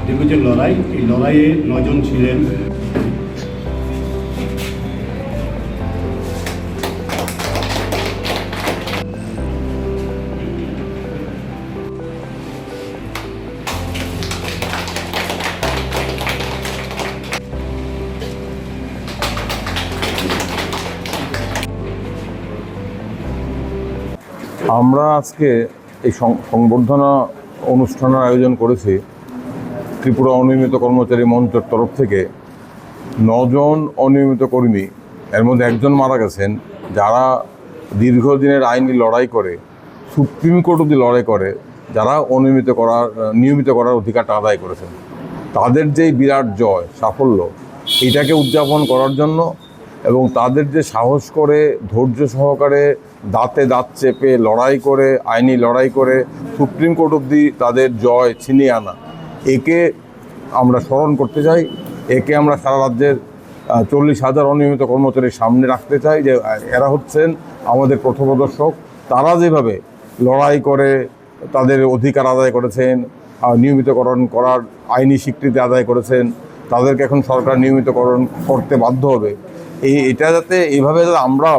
দীর্ঘ যে লড়াই, এই লড়াইয়ে 9 জন ছিলেন। আমরা আজকে এই সংবর্ধনা অনুষ্ঠানের আয়োজন করেছি ত্রিপুরা অনিয়মিত কর্মচারী মঞ্চের তরফ থেকে। 9 জন অনিয়মিত কর্মী, এর মধ্যে একজন মারা গেছেন, যারা দীর্ঘদিনের আইনি লড়াই করে, সুপ্রিম কোর্ট অবধি লড়াই করে, যারা নিয়মিত করার অধিকারটা আদায় করেছেন। তাদের যেই বিরাট জয়, সাফল্য, এটাকে উদযাপন করার জন্য এবং তাদের যে সাহস করে, ধৈর্য সহকারে, দাঁতে দাঁত চেপে লড়াই করে, আইনি লড়াই করে সুপ্রিম কোর্ট অবধি তাদের জয় ছিনিয়ে আনা, একে আমরা স্মরণ করতে চাই। একে আমরা সারা রাজ্যের 40,000 অনিয়মিত কর্মচারীর সামনে রাখতে চাই যে এরা হচ্ছেন আমাদের পথপ্রদর্শক। তারা যেভাবে লড়াই করে তাদের অধিকার আদায় করেছেন, নিয়মিতকরণ করার আইনি স্বীকৃতি আদায় করেছেন, তাদেরকে এখন সরকার নিয়মিতকরণ করতে বাধ্য হবে। এটা যাতে এইভাবে আমরা